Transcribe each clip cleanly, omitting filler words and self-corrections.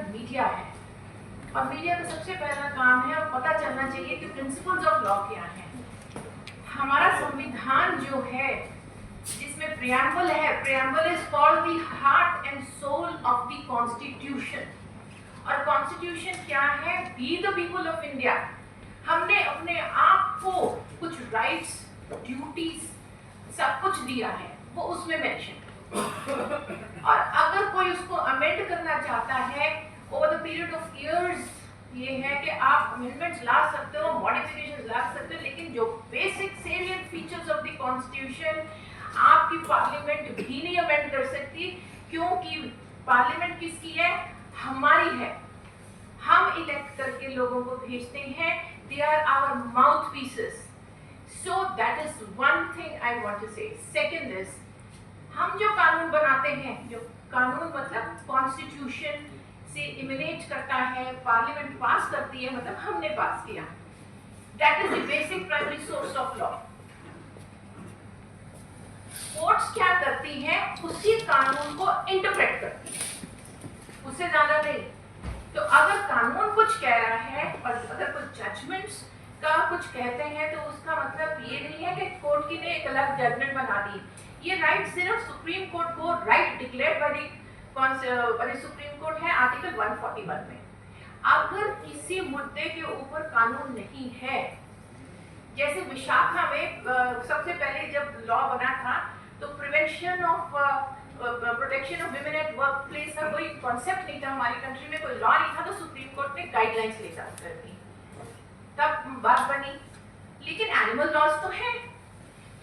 Media है, और media का सबसे पहला काम है पता चलना चाहिए कि प्रिंसिपल्स ऑफ लॉ क्या हैं। हमारा संविधान जो है जिसमें प्रियम्बल है, preamble is called the heart and soul of the constitution. और कॉन्स्टिट्यूशन क्या है? We the people of India. हमने अपने आप को कुछ राइट्स, ड्यूटीज, सब कुछ दिया है, वो उसमें मेंशन। और अगर कोई उसको अमेंड करना चाहता है over the period of years, ये है कि आप अमेंडमेंट्स ला सकते हो, मॉडिफिकेशंस ला सकते हो, लेकिन जो basic salient features of the constitution आपकी पार्लियामेंट भी नहीं अमेंड कर सकती, क्योंकि पार्लियामेंट किसकी है? हमारी है। हम इलेक्ट करके लोगों को भेजते हैं, they are our mouthpieces. So that is one thing I want to say. Second is, हम जो कानून बनाते हैं, जो कानून मतलब कॉन्स्टिट्यूशन से इमिनेट करता है, पार्लियामेंट पास करती है, मतलब हमने पास किया। That is the basic primary source of law. Courts क्या करती हैं? उसी कानून को इंटरप्रेट करती है, उससे ज्यादा नहीं। तो अगर कानून कुछ कह रहा है और अगर कुछ जजमेंट्स का कुछ कहते हैं, तो उसका मतलब ये नहीं है कि कोर्ट की ने एक अलग जजमेंट बना दी। ये राइट सिर्फ सुप्रीम कोर्ट को right declare by the Supreme court है आर्टिकल 141 में। अगर किसी मुद्दे के ऊपर कानून नहीं है, जैसे विशाखा में सबसे पहले जब लॉ बना था, तो prevention of protection of women at work place का कोई कॉन्सेप्ट नहीं था, हमारी कंट्री में कोई लॉ नहीं था, तो सुप्रीम कोर्ट ने गाइडलाइंस लेकर कर दी, तब बात बनी। लेकिन एनिमल लॉज तो है,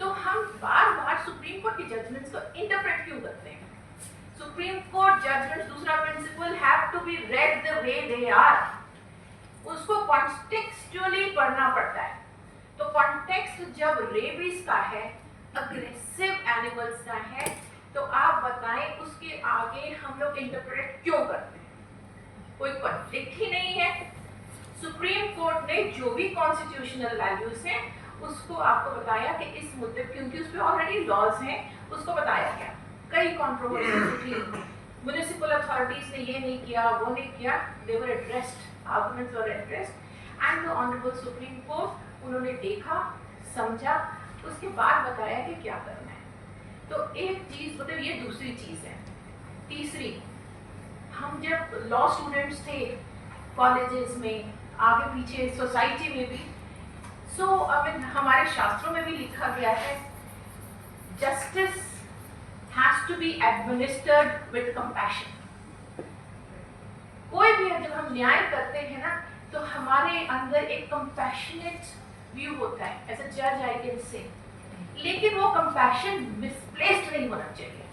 तो हम बार बार सुप्रीम कोर्ट की जजमेंट्स को इंटरप्रेट क्यों करते हैं? सुप्रीम कोर्ट जजमेंट्स, दूसरा principle, have to be read the way they are. उसको कॉन्टेक्सचुअली पढ़ना पड़ता है। तो कॉन्टेक्स्ट जब रेबीज का है, अग्रेसिव एनिमल्स का है, तो आप बताएं उसके आगे हम लोग इंटरप्रेट क्यों करते हैं? कोई कॉन्फ्लिक्ट ही नहीं है। सुप्रीम कोर्ट ने जो भी कॉन्स्टिट्यूशनल वैल्यूज हैं उसको आपको बताया कि इस मुद्दे, क्योंकि उस पर ऑलरेडी लॉज हैं, उसको बताया गया। कई कॉन्ट्रोवर्सीज थी, म्युनिसिपल अथॉरिटीज ने ये नहीं किया, वो नहीं किया, they were addressed, arguments were addressed and the honourable Supreme Court उन्होंने देखा, समझा, उसके बाद बताया कि क्या करना है। तो एक चीज मतलब ये दूसरी चीज है। तीसरी, हम जब लॉ स्टूडेंट्स थे कॉलेजेस में, आगे पीछे सोसाइटी में भी, सो अब हमारे शास्त्रों में भी लिखा गया है, justice has to be administered with compassion. कोई भी जब हम न्याय करते हैं ना, तो हमारे अंदर एक कंपैशनेट व्यू होता है, एज अ जज आई कैन से, लेकिन वो कंपैशन मिसप्लेस्ड नहीं होना चाहिए।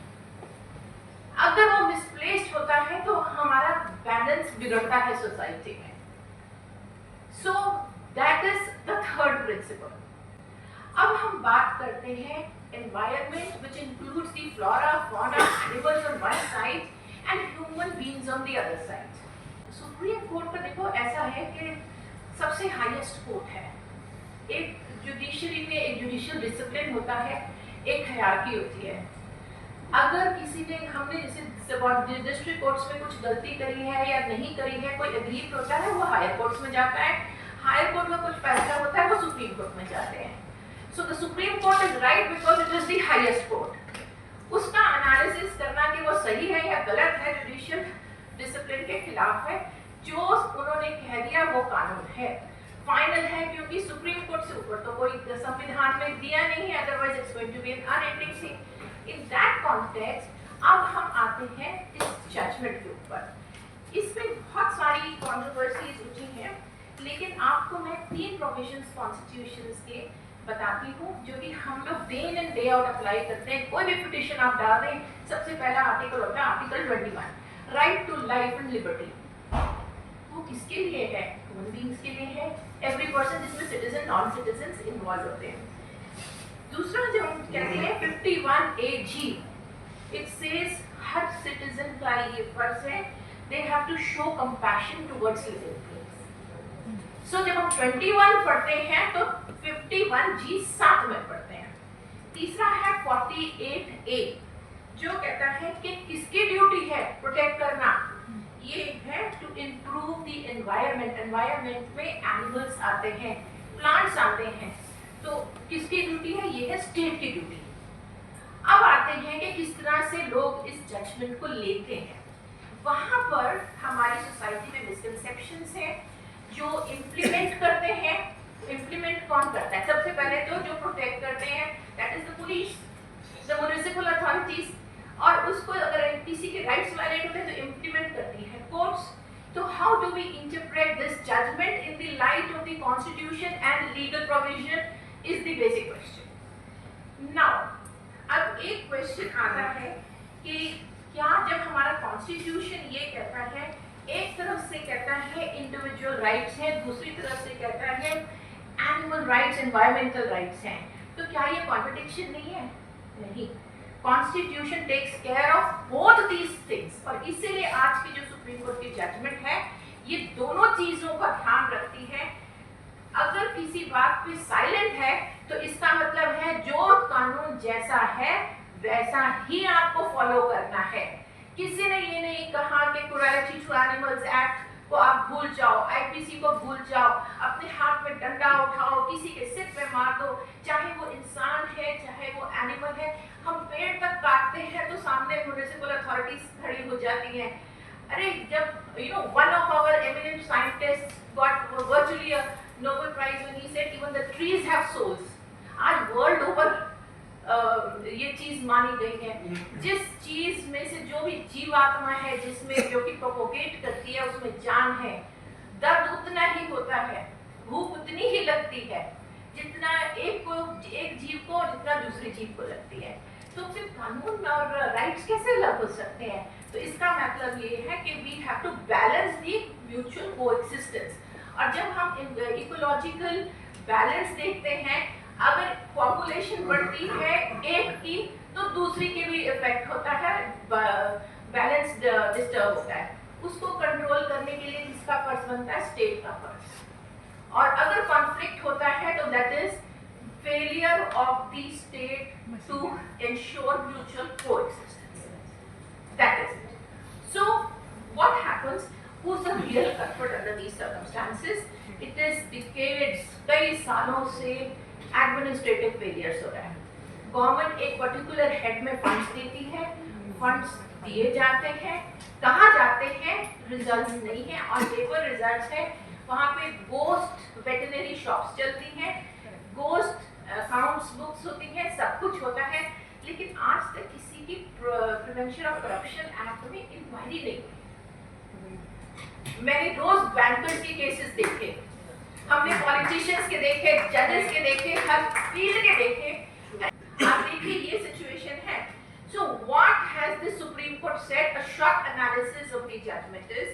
अगर वो मिसप्लेस्ड होता है तो हमारा बैलेंस बिगड़ता है सोसाइटी में। सो that is the third principal. अब हम बात करते हैं environment, which includes the flora, fauna, animals on one side and human beings on the other side. Supreme court का देखो ऐसा है कि सबसे हाईएस्ट कोर्ट है। एक जुडिशरी में एक जुडिशियल डिसिप्लिन होता है, एक हायरार्की होती है। अगर किसी ने, हमने जैसे डिस्ट्रिक्ट कोर्ट्स में कुछ गलती करी है या नहीं करी है, कोई एग्रीव होता है, वो हायर कोर्ट्स में जाता है, हायर कोर्ट में कुछ फैसला होता है, वो सुप्रीम कोर्ट में जाते हैं। So the Supreme court is right because it is the highest court. उसका एनालिसिस करना कि वो सही है या गलत है, जुडिशियल डिसिप्लिन के खिलाफ है, जो उन्होंने कह दिया वो कानून है, फाइनल है, क्योंकि सुप्रीम कोर्ट से ऊपर तो कोई संविधान में दिया नहीं है, otherwise it's going to be an unending thing. In that context अब हम आते हैं इस जजमेंट के ऊपर। इसमें बहुत सारी कॉन्ट्रोवर्सीज उठी हैं, लेकिन आपको मैं 3 प्रोविजंस कॉन्स्टिट्यूशंस के बताती हूँ जो कि हम लोग day in and day out apply करते हैं। कोई भी पिटीशन आप डाल दें, सबसे पहला आर्टिकल होता है article 21, right to life and liberty. वो किसके लिए है? ह्यूमन बीइंग्स के लिए है, एवरी पर्सन, जिसमें सिटीजन, नॉन सिटीजन इन्वॉल्व होते हैं। दूसरा जो हम कहते हैं 51AG, it says her citizen का ये फर्ज है, they have to show compassion towards living things. So जब हम 21 पढ़ते हैं तो 51G साथ में पढ़ते हैं। तीसरा है 48A, जो कहता है कि किसकी ड्यूटी है प्रोटेक्ट करना, ये है टू एनवायरमेंट में एनिमल्स आते हैं, प्लांट्स आते हैं, तो किसकी ड्यूटी है? ये है स्टेट की ड्यूटी। अब आते हैं कि किस तरह से लोग इस जजमेंट को लेते हैं। वहां पर हमारी सोसाइटी में मिसकंसेप्शंस हैं। जो इम्प्लीमेंट करते हैं, इम्प्लीमेंट कौन करता है? सबसे पहले तो जो प्रोटेक्ट करते हैं that is the police, the municipal authorities, और उसको अगर किसी के राइट्स वायलेट होते हैं तो इम्प्लीमेंट करती है कोर्ट्स। तो how do we interpret this judgment in the light of the constitution and legal provision is the basic question. Now अब एक क्वेश्चन आता है कि क्या जब हमारा कॉन्स्टिट्यूशन ये कहता है, एक तरफ से कहता है इंडिविजुअल राइट्स हैं, दूसरी तरफ से कहता है एनिमल राइट्स, एनवायरमेंटल राइट्स हैं, तो क्या ये कॉन्ट्रडिक्शन नहीं है? नहीं। Constitution takes care of both these things, और इसीलिए आज की जो सुप्रीम कोर्ट की जजमेंट है ये दोनों चीजों का ध्यान रखती है। अगर किसी बात पे साइलेंट है तो इसका मतलब है जो कानून जैसा है वैसा ही आपको फॉलो करना है। किसी ने ये नहीं कहा कि क्रूएल्टी टू एनिमल्स एक्ट को आप भूल जाओ, आईपीसी को भूल जाओ, अपने हाथ में डंडा उठाओ, किसी के सिर पे मार दो, चाहे वो इंसान है चाहे वो एनिमल है। हम पेड़ तक काटते हैं तो सामने म्युनिसिपल अथॉरिटीज खड़ी हो जाती हैं। अरे जब one of our eminent scientist got virtually a Nobel prize when he said even the trees have souls. आज वर्ल्ड ओवर ये चीज मानी गई है। जिस चीज में से जो भी जीवात्मा है, जिसमें जो कि प्रोपोगेट करती है, उसमें जान है, दर्द उतना ही होता है, भूख उतनी ही लगती है जितना एक जीव को जितना दूसरे जीव को लगती है। तो फिर कानून और राइट्स कैसे अलग हो सकते हैं? तो इसका मतलब ये है कि we have to balance the mutual coexistence. और जब हम इकोलॉजिकल बैलेंस देखते हैं, अगर पॉपुलेशन बढ़ती है एक की तो दूसरी के भी इफेक्ट होता है, बैलेंस डिस्टर्ब होता है। उसको कंट्रोल करने के लिए किसका फर्ज बनता है? स्टेट का फर्ज। और अगर कॉन्फ्लिक्ट होता है तो that is failure of the state to ensure mutual coexistence. That is it. So what happens? Who's the real culprit under these circumstances? It is decades, कई सालों से एडमिनिस्ट्रेटिव फेलियर्स हो रहा है। गवर्नमेंट एक पर्टिकुलर हेड में funds देती है, फंड्स दिए जाते हैं, कहाँ जाते हैं? रिजल्ट्स नहीं है, और पेपर रिजल्ट्स है। वहाँ पे गोस्ट वेटरनरी शॉप्स चलती हैं, गोस्ट अकाउंट्स बुक्स होती हैं, सब कुछ होता है, लेकिन आज तक किसी की प्रिवेंशन ऑफ करप्शन एक्ट में इंक्वायरी नहीं हुई। मैंने रोज बैंकर्स के केसेस देखे, हमने पॉलिटिशियंस के देखे, जजेस के देखे, हर फील्ड के देखे। आप देखिए ये सिचुएशन है। So what has the Supreme Court said? A short analysis of the judgment is,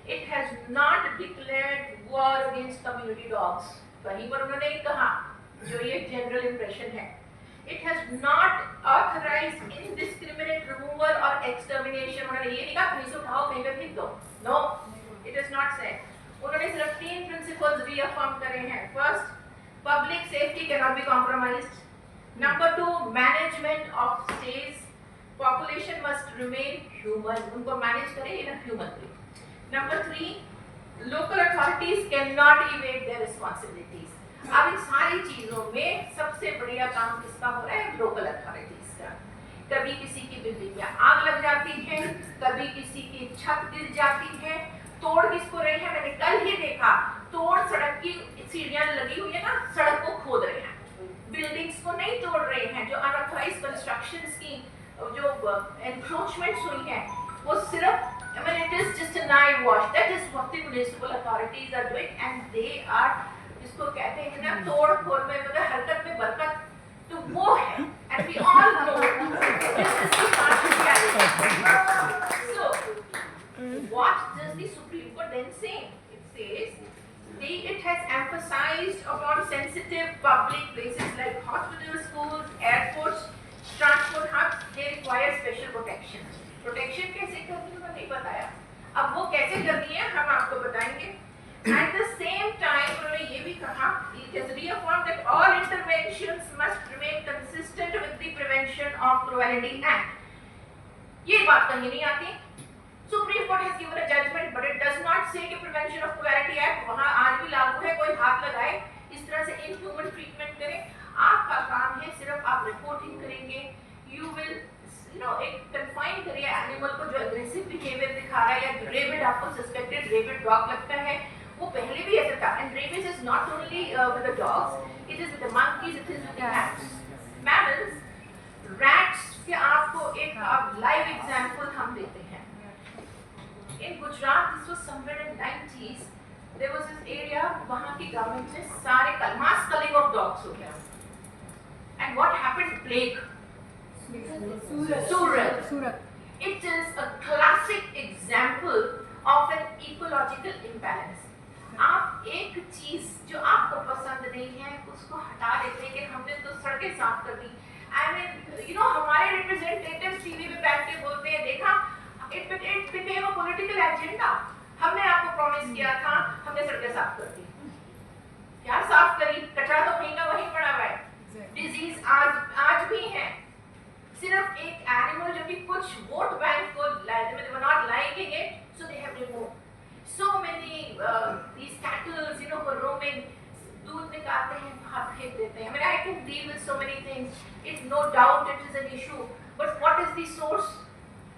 it has not declared war against community dogs. कहीं पर उन्होंने नहीं कहा, जो ये जनरल इंप्रेशन है। It has not authorized indiscriminate removal or extermination. उन्होंने ये नहीं कहा पुलिस उठाओ कहीं पे फेंक दो। No, it is not said. उन्होंने सिर्फ 3 प्रिंसिपल्स रीअफर्म करे हैं। First, public safety cannot be compromised. Number 2, management of stage, population must remain human, उनको मैनेज करें in a human way. Number 3, local authorities can not evade their responsibilities. अब इन सारी चीजों में सबसे बढ़िया काम किसका हो रहा है? लोकल अथॉरिटीज का। कभी किसी की बिल्डिंग में आग लग जाती है, कभी किसी की छत गिर जाती है, तोड़ किसको रही है? मैंने कल ही देखा, तोड़ सड़क की सीढ़ियां लगी हुई है ना, सड़क को खोद रहे हैं, बिल्डिंग्स को नहीं तोड़ रहे हैं। जो अनऑथराइज्ड कंस्ट्रक्शंस की जो एनक्रोचमेंट्स हुई हैं, वो सिर्फ I mean it is just an eye wash. That is what the municipal authorities are doing, and they are, जिसको कहते हैं ना तोड़ फोड़ में मतलब हरकत में बरकत, तो वो है। And we all know this is the partiality. So what does the Supreme Court then say? It says it has emphasized upon sensitive public places like hospitals, schools, airports, transport hubs, they require special protection. Protection कैसे करनी है नहीं बताया, अब वो कैसे करनी है हम आपको बताएंगे। At the same time उन्होंने ये भी कहा, it has reaffirmed that all interventions must remain consistent with the Prevention of Cruelty Act. ये बात कहीं नहीं आती। Supreme Court has given a judgment, but it does not say कि prevention of cruelty तरह से इनह्यूमन ट्रीटमेंट करें। आपका काम है सिर्फ आप रिपोर्टिंग करेंगे। यू विल एक कन्फाइन करिए एनिमल को जो एग्रेसिव बिहेवियर दिखा रहा है, या रेबिड आपको सस्पेक्टेड रेबिड डॉग लगता है, वो पहले भी ऐसा था। And rabies is not only with the dogs, it is with the monkeys, it is with the cats, mammals, rats के आपको एक लाइव एग्जांपल हम देते हैं। In Gujarat, this was somewhere in 90s, there was this area, वहाँ की government ने सारे mass culling of dogs हो गया। And what happened? Plague. Surat. It is a classic example of an ecological imbalance. आप एक चीज जो आपको पसंद नहीं है उसको हटा देते हैं कि हमने तो सड़कें साफ कर दी। I mean, हमारे रिप्रेजेंटेटिव्स टीवी पे बैठ के बोलते हैं, देखा, it became a political agenda. हमने आपको प्रॉमिस किया था, हमने सड़कें साफ कर दी। क्या साफ करी? कचरा तो कहीं ना वहीं पड़ा हुआ है। डिजीज आज भी है। सिर्फ एक एनिमल जो कि कुछ वोट बैंक को not liking it, so they have removed so many these cattle for roaming, दूध निकालते हैं, बाहर फेंक देते हैं। I mean, I can deal with so many things. It's no doubt it is an issue, but what is the source?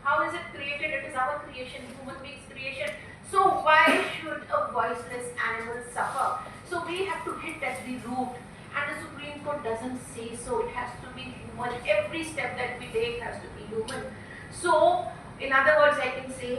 How is it created? It is our creation, human beings' creation. So why should a voiceless animal suffer? So we have to hit at the root, and the Supreme Court doesn't say so. It has to be human. Every step that we take has to be human. So, in other words, I can say,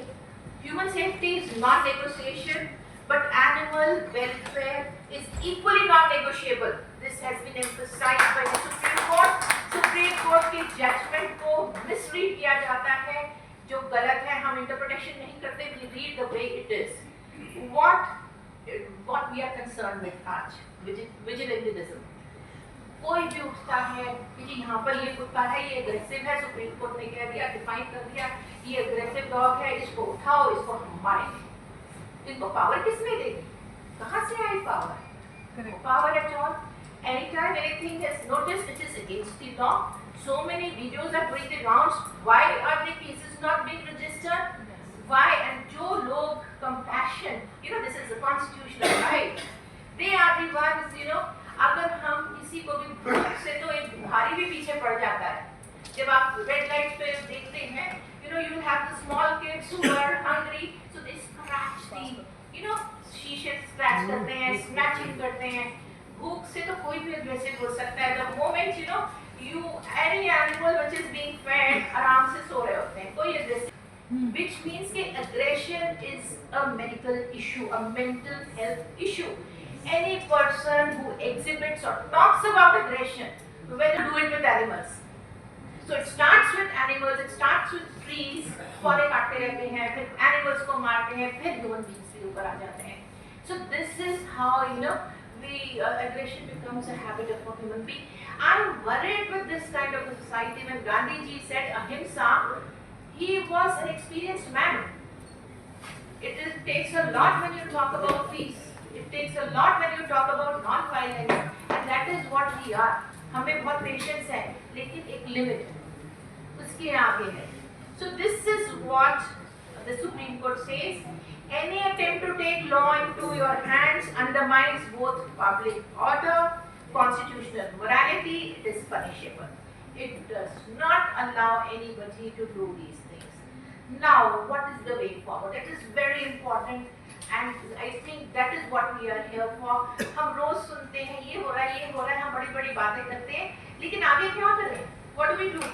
human safety is not negotiation, but animal welfare is equally not negotiable. This has been emphasized by the Supreme Court. Supreme Court के judgment को misread किया जाता है, जो गलत है। हम interpretation नहीं करते, we read the way it is. What we are concerned with आज, vigilantism. कोई भी उठता है कि यहाँ पर ये कुत्ता है, ये एग्रेसिव है, सुप्रीम कोर्ट ने कह दिया, डिफाइन कर दिया, ये एग्रेसिव डॉग है, इसको उठाओ, इसको हम मारेंगे। इनको पावर किसने देगी? कहाँ से आई power? Power at all. Anytime anything is noticed which is against the law, so many videos are doing the rounds. Why are the cases not being registered? Why? And जो लोग compassion, this is a constitutional right. They are the ones, अगर हम किसी को भी भूख से, तो एक भिखारी भी पीछे पड़ जाता है। जब आप रेड लाइट पे देखते हैं, you have the small kids who are hungry, so they scratch the, शीशे स्क्रैच करते हैं, स्क्रैचिंग करते हैं। भूख से तो कोई भी एग्रेसिव हो सकता है। The moment any animal which is being fed आराम से सो रहे होते हैं, कोई एग्रेसिव, which means कि aggression is a medical issue, a mental health issue. Any person who exhibits or talks about aggression will do it with animals. So it starts with animals, it starts with trees, पौधे काटते रहते हैं, फिर animals को मारते हैं, फिर human beings के ऊपर आ जाते हैं। So this is how the aggression becomes a habit of a human being. I'm worried with this kind of a society. When Gandhi ji said ahimsa, he was an experienced man. It takes a lot when you talk about peace. It takes a lot when you talk about non-violence, and that is what we are. हमें बहुत patience है, लेकिन एक limit उसके आगे है. So this is what the Supreme Court says. Any attempt to take law into your hands undermines both public order, constitutional morality. It is punishable. It does not allow anybody to do these things. Now, what is the way forward? It is very important. And I think that is what we are here for. हम रोज सुनते हैं ये हो रहा है, ये हो रहा है, हम बड़ी-बड़ी बातें करते हैं, लेकिन आगे क्या करें? What do we do?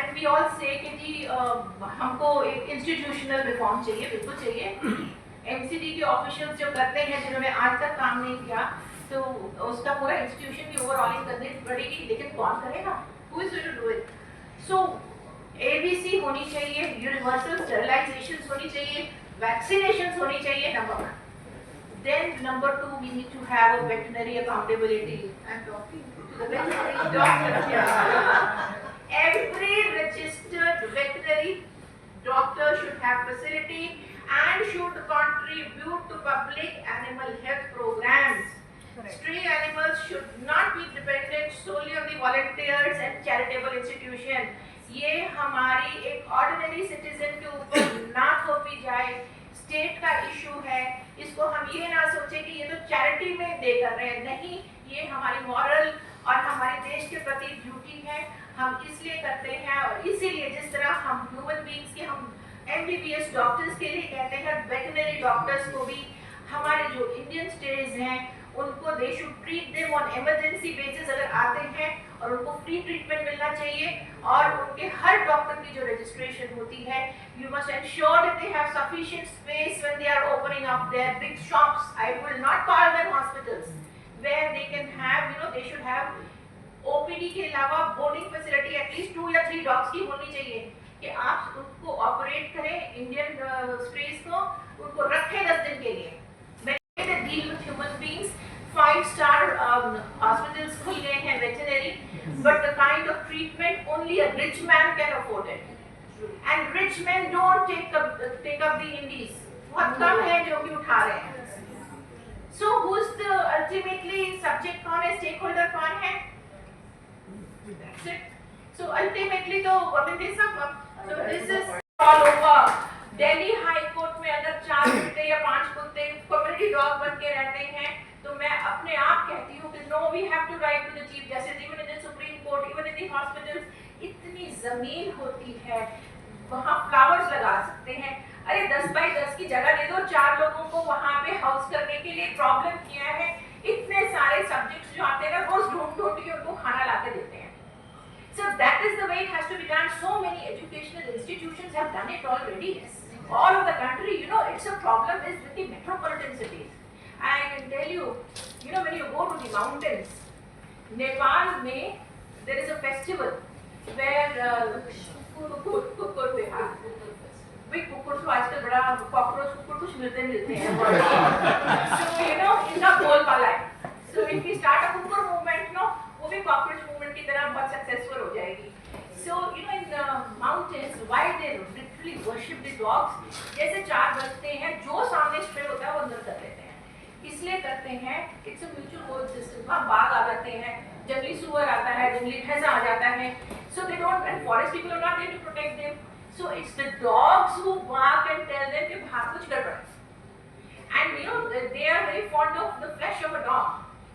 And we all say कि जी हमको एक institutional reform चाहिए, बिल्कुल चाहिए। MCD के officials जो करते हैं, जिन्होंने आज तक काम नहीं किया, तो उसका पूरा institution की overhauling करनी पड़ेगी, लेकिन कौन करेगा? Who is going to do it? So ABC होनी चाहिए, universal sterilizations होनी चाहिए, vaccinations होनी चाहिए, number 1. Then number 2, we need to have a veterinary accountability. I'm talking to the veterinary doctor. Every registered veterinary doctor should have facility and should contribute to public animal health programs. Correct. Stray animals should not be dependent solely on the volunteers and charitable institutions. ये हमारी एक ordinary citizen के ऊपर ना थोपी जाए। State का issue है, इसको हम ये ना सोचे कि ये तो चैरिटी में दे कर रहे हैं, नहीं, ये हमारी मॉरल और हमारे देश के प्रति ड्यूटी है, हम इसलिए करते हैं। और इसीलिए जिस तरह हम ह्यूमन बींग्स के हम MBBS डॉक्टर्स के लिए कहते हैं, वेटनरी डॉक्टर्स को भी हमारे जो इंडियन स्टेट्स हैं उनको they should treat them on emergency basis अगर आते हैं, और उनको फ्री ट्रीटमेंट मिलना चाहिए। और उनके हर डॉक्टर की जो रजिस्ट्रेशन होती है, you must ensure that they have sufficient space when they are opening up their big shops. I will not call them hospitals, where they can have, you know, they should have OPD के अलावा boarding facility at least 2 या 3 dogs की होनी चाहिए कि आप उनको operate करें, इंडियन स्ट्रेस को उनको रखें 10 दिन के लिए। They deal with human beings. 5-star hospitals खुल गए हैं veterinary, but the kind of treatment only a rich man can afford it. And rich men don't take up the indies. बहुत कम है जो कि उठा रहे हैं. So who's the ultimately subject कौन है, stakeholder कौन है? That's it. So ultimately तो I mean this so this is all over. Delhi high court में अगर 4 कुत्ते या 5 कुत्ते कम्युनिटी डॉग बन के रहते हैं, तो मैं अपने आप कहती हूँ कि no, we have to write to the chief justice, even in the Supreme Court, even in the hospitals. इतनी जमीन होती है, वहाँ फ्लावर्स लगा सकते हैं। अरे 10 बाई 10 की जगह दे दो, 4 लोगों को वहाँ पे हाउस करने के लिए। प्रॉब्लम क्या है, इतने सारे सब्जेक्ट्स जो आते हैं ना, रोज ढूंढ के उनको खाना ला के देते हैं। So that is the way it has to be done. So many educational institutions have done it already. All over the country, you know, it's a problem is with the metropolitan cities. I can tell you, you know, when you go to the mountains, Nepal में there is a festival where कुकुर विहार, भाई कुकुर तो आजकल बड़ा cockroach कुकुर कुछ मिलते हैं। So you know, इनका बोल वाला है। So if we start a कुकुर movement, no, वो भी कॉकरोच मूवमेंट की तरह बहुत सक्सेसफुल हो जाएगी। So you know, in the mountains, why they literally worship the dogs? जैसे 4 बजते हैं, जो सामने स्प्रे होता है वो अंदर कर लेते हैं। इसलिए करते हैं, it's a mutual coexistence। वहाँ बाघ आ जाते हैं, जंगली सुअर आता है, जंगली भैंसा आ जाता है। So they don't, and forest people are not there to protect them. So it's the dogs who bark and tell them कि बाहर कुछ गड़बड़ है। And you know, they are very fond of the flesh of a dog.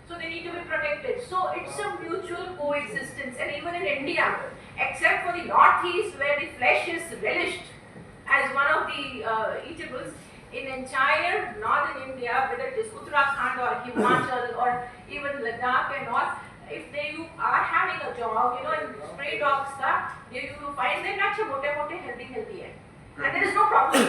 So they need to be protected. So it's a mutual coexistence. And even in India, except for the northeast where the flesh is relished as one of the eatables, in entire northern India, whether it is Uttarakhand or Himachal or even Ladakh and all, if you are having a dog, you know, and stray dogs ka, you find them actually mote healthy hai, and there is no problem.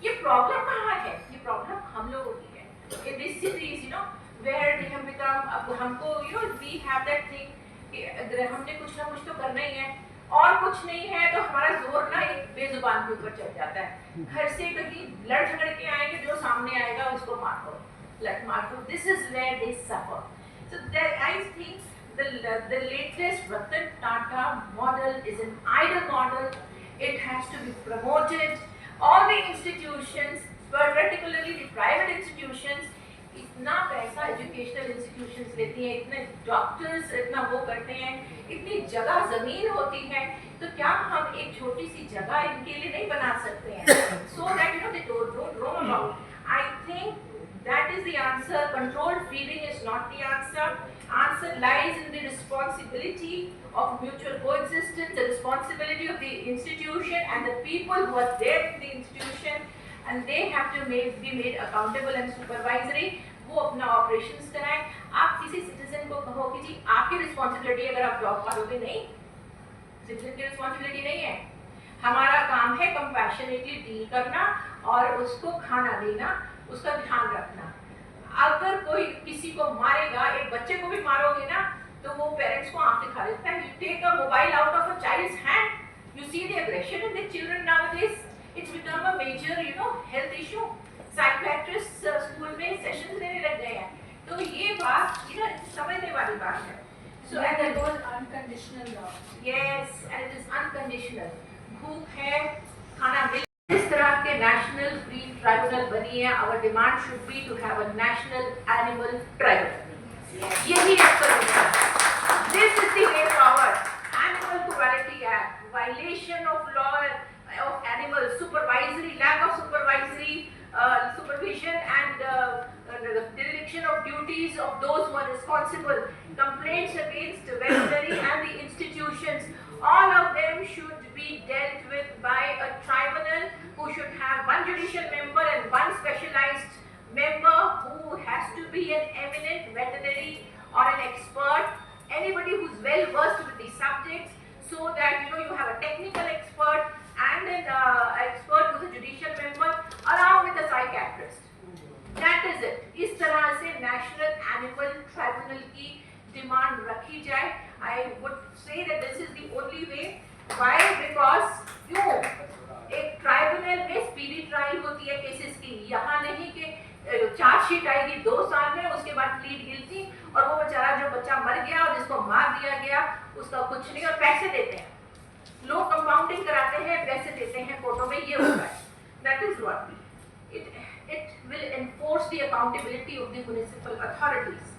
ये problem कहाँ है? ये problem हम लोगों की है। In these cities, you know, where they have become, अब हमको, you know, we have that thing कि अगर हमने कुछ ना कुछ तो करना ही है, और कुछ नहीं है तो हमारा जोर ना एक बेजुबान के ऊपर चढ़ जाता है। घर से कहीं लड़ झगड़ के आएंगे, जो सामने आएगा उसको मार दो, मार दो। This is where they suffer. So that I think the latest Ratan Tata model is an ideal model. It has to be promoted. All the institutions, particularly the private institutions, इतना पैसा एजुकेशनल इंस्टीट्यूशंस लेती हैं, इतने doctors इतना वो करते हैं, इतनी जगह जमीन होती है, तो क्या हम एक छोटी सी जगह इनके लिए नहीं बना सकते हैं? So that you know they don't roam about. I think that is the answer. Controlled feeding is not the answer. Answer lies in the responsibility of mutual coexistence, the responsibility of the institution and the people who are there in the institution, and they have to be made accountable and supervisory. वो अपना operations कराएं। आप किसी citizen को कहो कि जी आपकी responsibility, अगर आप जॉब करोगे, नहीं, सिटीजन की रिस्पॉन्सिबिलिटी नहीं है। हमारा काम है कंपैशनेटली डील करना और उसको खाना देना, उसका ध्यान रखना। अगर कोई किसी को मारेगा, एक बच्चे को भी मारोगे ना, तो वो पेरेंट्स को आंख दिखा देता है। You take a mobile out of a child's hand, you see the aggression in the children nowadays. It's become a major, you know, health issue. Psychiatrists school में सेशंस देने लग गए हैं, तो ये बात, you know, समझने वाली बात है। So and it was unconditional love. Yes, and it is unconditional. भूख है, खाना मिले। इस तरह के नेशनल ब्रीड ट्राइब्यूनल बनी है। Our demand should be to have a national animal tribunal. यही इसका है। This is the way forward. Animal Cruelty Act, violation of law of animals, supervisory, lack of supervisory supervision and the dereliction of duties of those who are responsible, complaints against veterinary and the institutions, all of them should be dealt with by a tribunal who should have one judicial member and one specialized member who has to be an eminent veterinary or an expert, anybody who's well versed with these subjects, so that you have a technical expert and an expert who's a judicial member along with a psychiatrist. That is it. इस तरह से national animal tribunal की demand रखी जाए. I would say that this is the only way. Why? Because क्यों एक tribunal में speedy trial होती है केसेस की. यहाँ नहीं कि चार्जशीट आएगी 2 साल में, उसके बाद प्लीड गिल्टी और वो बेचारा जो बच्चा मर गया और जिसको मार दिया गया उसका कुछ नहीं, और पैसे देते हैं लोग, कंपाउंडिंग कराते हैं, पैसे देते हैं कोर्टों में. ये होता है. That is what it will enforce the accountability of the municipal authorities.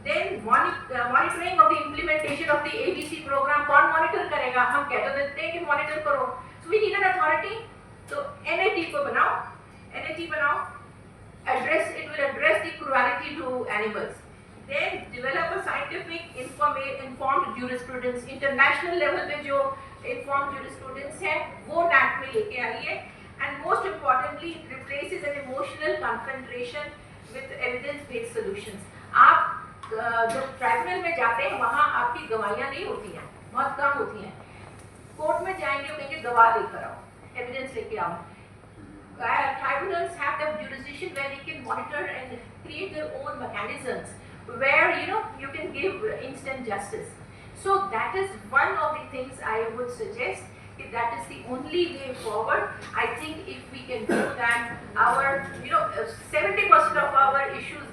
Then monitoring of the implementation of the ABC program. कौन मॉनिटर करेगा? हम कह तो देते हैं कि मॉनिटर करो. So we need an authority. तो NAT को बनाओ, NAT बनाओ. It will address the cruelty to animals. Then develop a scientific informed jurisprudence. International level पे जो informed jurisprudence है वो NAT में लेके आइए. And most importantly, it replaces an emotional confrontation with evidence-based solutions. आप जब ट्राइब्यूनल में जाते हैं वहाँ आपकी गवाहियाँ नहीं होती हैं, बहुत कम होती हैं. कोर्ट में जाएंगे और कहेंगे गवाह लेकर आओ, एविडेंस लेके आओ. Tribunals have the jurisdiction where they can monitor and create their own mechanisms where you can give instant justice. So that is one of the things I would suggest. That is the only way forward. I think if we can do that, our 70% of our issues